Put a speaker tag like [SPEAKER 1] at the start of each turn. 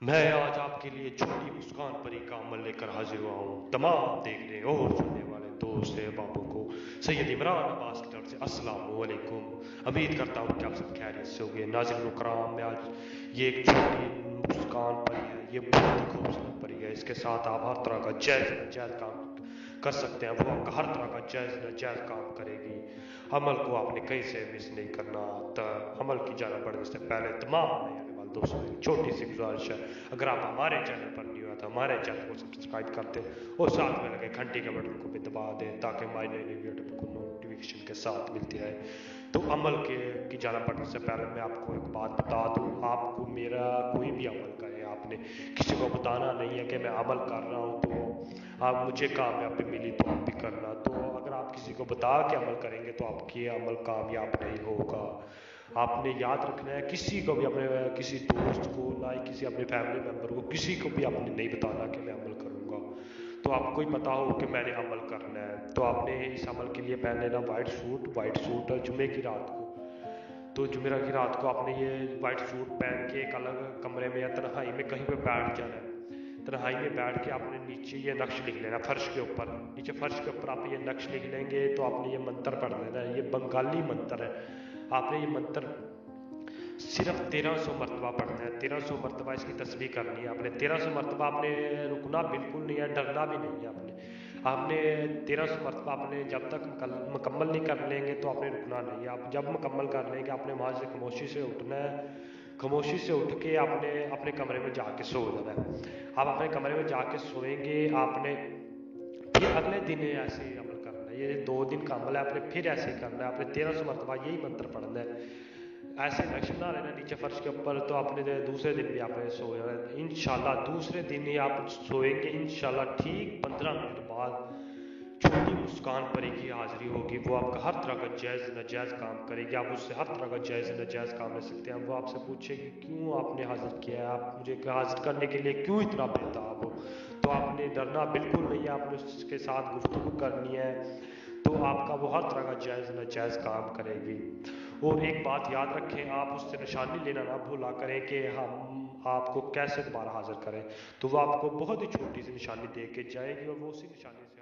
[SPEAKER 1] मैं आज आपके लिए छोटी मुस्कान परी का अमल लेकर हाजिर हुआ हूँ। तमाम देखने और सुनने वाले दोस्त बाबू को सैयद इमरान अब्बास की तरफ से अस्सलाम वालेकुम। उम्मीद करता हूँ कि आप सब खैरियत से होंगे। नाज़रीन कराम, मैं आज ये एक छोटी मुस्कान परी है, ये बहुत ही खूबसूरत परी है। इसके साथ आप हर तरह का जायज़ नाजायज़ काम कर सकते हैं। वो आपका हर तरह का जायज़ नाजायज़ काम करेगी। अमल को आपने कहीं से मिस नहीं करना। अमल की जाना बढ़ने से पहले तमाम नए आने वाले दोस्तों एक छोटी सी गुजारिश है, अगर आप हमारे चैनल पर न्यू है तो हमारे चैनल को सब्सक्राइब करते और साथ में लगे घंटी के बटन को भी दबा दें ताकि हमारी नई नई वीडियो को नोटिफिकेशन के साथ मिलती रहे। तो अमल की जाना पड़ने से पहले मैं आपको एक बात बता दूं, आपको मेरा कोई भी अमल करे, आपने किसी को बताना नहीं है कि मैं अमल कर रहा हूं, तो आप मुझे कामयाबी मिली तो आप भी करना। तो अगर आप किसी को बता के अमल करेंगे तो आपकी अमल कामयाब नहीं होगा। आपने याद रखना है, किसी को भी, अपने किसी दोस्त को, ना ही किसी अपने फैमिली मेम्बर को, किसी को भी आपने नहीं बताना कि मैं अमल करूँगा। तो आपको ही पता हो कि मैंने अमल करना है, तो आपने इस अमल के लिए पहन लेना वाइट सूट जुमे की रात को। तो जुमेरात की रात को आपने ये वाइट सूट पहन के एक अलग कमरे में या तन्हाई में कहीं पे बैठ जाना है। तन्हाई में बैठ के आपने नीचे ये नक्श लिख लेना, फर्श के ऊपर, नीचे फर्श के ऊपर आप ये नक्श लिख लेंगे। तो आपने ये मंत्र पढ़ लेना है, ये बंगाली मंत्र है। आपने ये मंत्र सिर्फ 1300 मरतबा पढ़ना है। 1300 मरतबा इसकी तस्बीह करनी है आपने। 1300 मरतबा आपने रुकना बिल्कुल नहीं है, डरना भी नहीं है। आपने 1300 मरतबा आपने जब तक मुकम्मल नहीं कर लेंगे तो आपने रुकना नहीं है। आप जब मुकम्मल कर लेंगे आपने वहाँ से खामोशी से उठना है। खामोशी से उठ के आपने अपने कमरे में जाके सो जाना है। आप अपने कमरे में जाके सोएंगे। आपने फिर अगले दिन ऐसे ही अमल करना है। ये 2 दिन का अमल है, आपने फिर ऐसे ही करना है। आपने 1300 मरतबा यही मंत्र पढ़ना है। ऐसे नक्श बना लेना नीचे फर्श के ऊपर। तो आपने दूसरे दिन भी आपने सो जाना है इंशाल्लाह। दूसरे दिन ही आप सोएंगे इंशाल्लाह। ठीक 15 मिनट बाद छोटी मुस्कान परी की हाजिरी होगी। वो आपका हर तरह का जायज़ नाजायज़ काम करेगी। आप उससे हर तरह का जायज़ नाजायज़ काम ले सकते हैं। वो आपसे पूछेगी क्यों आपने हाजिर किया है, आप मुझे हाजिर करने के लिए क्यों इतना बेताब हो। तो आपने डरना बिल्कुल नहीं है, आपने उसके साथ गुफ्तगू करनी है। तो आपका वो हर तरह का जायज़ नाजायज़ काम करेगी। और एक बात याद रखें, आप उससे निशानी लेना ना भूला करें कि हम आपको कैसे दोबारा हाजिर करें। तो वो आपको बहुत ही छोटी सी निशानी दे के जाएगी और वो उसी निशानी से